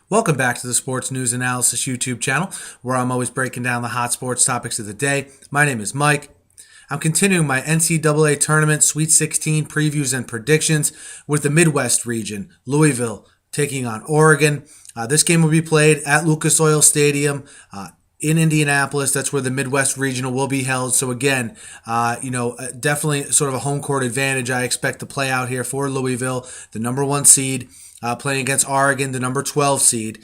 Welcome back to the Sports News Analysis YouTube channel, where I'm always breaking down the hot sports topics of the day. My name is Mike. I'm continuing my NCAA Tournament Sweet 16 previews and predictions with the Midwest region, Louisville taking on Oregon. This game will be played at Lucas Oil Stadium in Indianapolis. That's where the Midwest Regional will be held. So again, definitely sort of a home court advantage I expect to play out here for Louisville, the number one seed. Playing against Oregon, the number 12 seed.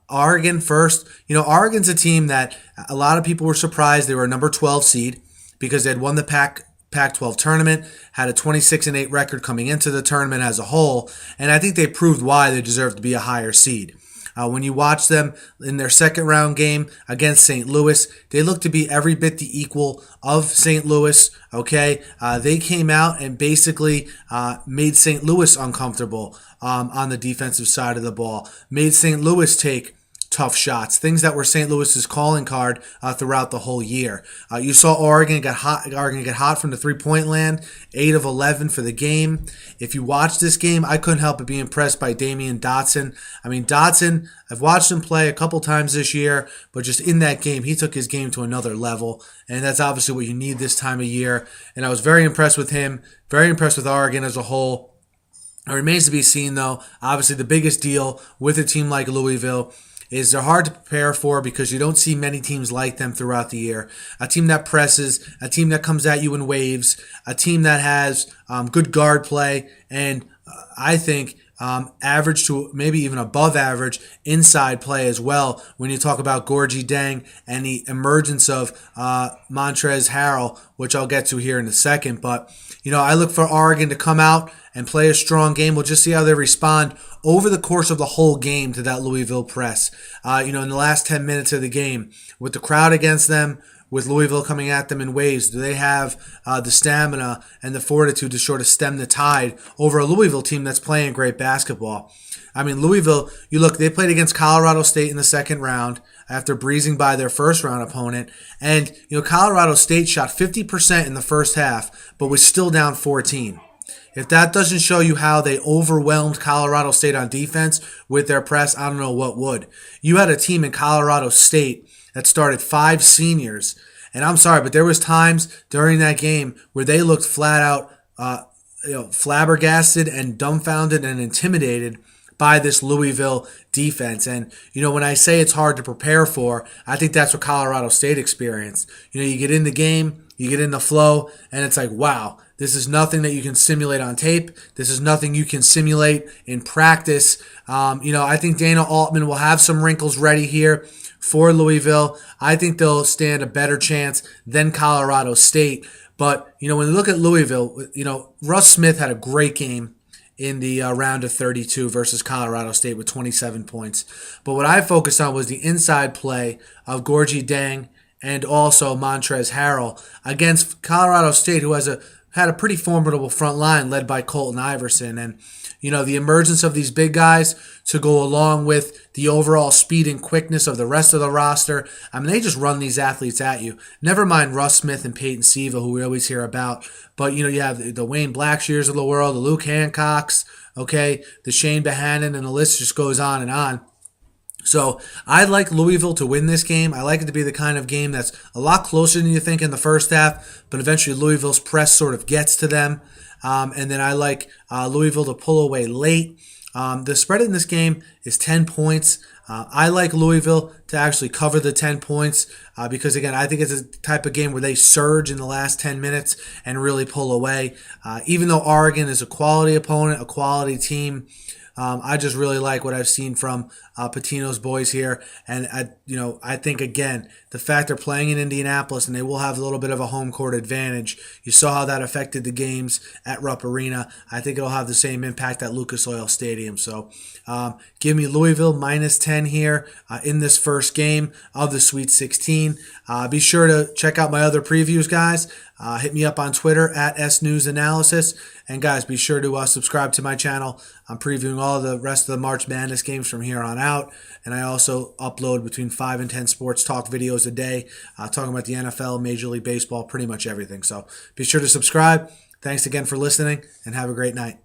Oregon first. Oregon's a team that a lot of people were surprised they were a number 12 seed because they had won the Pac-12 tournament, had a 26-8 record coming into the tournament as a whole, and I think they proved why they deserve to be a higher seed. When you watch them in their second round game against St. Louis, they look to be every bit the equal of St. Louis. Okay, they came out and basically made St. Louis uncomfortable on the defensive side of the ball, made St. Louis take tough shots, things that were St. Louis's calling card throughout the whole year. You saw Oregon get hot from the three-point land, 8 of 11 for the game. If you watch this game, I couldn't help but be impressed by Damian Dotson. I mean, Dotson, I've watched him play a couple times this year, but just in that game, he took his game to another level, and that's obviously what you need this time of year. And I was very impressed with him, very impressed with Oregon as a whole. It remains to be seen, though. Obviously, the biggest deal with a team like Louisville is they're hard to prepare for because you don't see many teams like them throughout the year. A team that presses, a team that comes at you in waves, a team that has good guard play, and I think average to maybe even above average inside play as well when you talk about Gorgie Deng and the emergence of Montrezl Harrell, which I'll get to here in a second. But, I look for Oregon to come out and play a strong game. We'll just see how they respond over the course of the whole game to that Louisville press. In the last 10 minutes of the game, with the crowd against them, with Louisville coming at them in waves, do they have the stamina and the fortitude to sort of stem the tide over a Louisville team that's playing great basketball? I mean, Louisville, they played against Colorado State in the second round after breezing by their first round opponent. And, Colorado State shot 50% in the first half, but was still down 14. If that doesn't show you how they overwhelmed Colorado State on defense with their press, I don't know what would. You had a team in Colorado State that started 5 seniors. And I'm sorry, but there was times during that game where they looked flat out flabbergasted and dumbfounded and intimidated by this Louisville defense. And, when I say it's hard to prepare for, I think that's what Colorado State experienced. You get in the game, you get in the flow, and it's like, wow, this is nothing that you can simulate on tape. This is nothing you can simulate in practice. I think Dana Altman will have some wrinkles ready here for Louisville. I think they'll stand a better chance than Colorado State. But, when you look at Louisville, Russ Smith had a great game in the round of 32 versus Colorado State with 27 points. But what I focused on was the inside play of Gorgie Deng and also Montrezl Harrell against Colorado State, who had a pretty formidable front line led by Colton Iverson. And, the emergence of these big guys to go along with the overall speed and quickness of the rest of the roster. I mean, they just run these athletes at you. Never mind Russ Smith and Peyton Siva, who we always hear about. But, you have the Wayne Blackshears of the world, the Luke Hancocks, the Shane Behannon, and the list just goes on and on. So I like Louisville to win this game. I like it to be the kind of game that's a lot closer than you think in the first half, but eventually Louisville's press sort of gets to them. And then I like Louisville to pull away late. The spread in this game is 10 points. I like Louisville to actually cover the 10 points because, again, I think it's a type of game where they surge in the last 10 minutes and really pull away. Even though Oregon is a quality opponent, a quality team, I just really like what I've seen from Pitino's boys here. And, I think, again, the fact they're playing in Indianapolis and they will have a little bit of a home court advantage. You saw how that affected the games at Rupp Arena. I think it'll have the same impact at Lucas Oil Stadium. So give me Louisville minus 10 here in this first game of the Sweet 16. Be sure to check out my other previews, guys. Hit me up on Twitter at SNewsAnalysis. And guys, be sure to subscribe to my channel. I'm previewing all the rest of the March Madness games from here on out. And I also upload between 5 and 10 sports talk videos a day, talking about the NFL, Major League Baseball, pretty much everything. So be sure to subscribe. Thanks again for listening, and have a great night.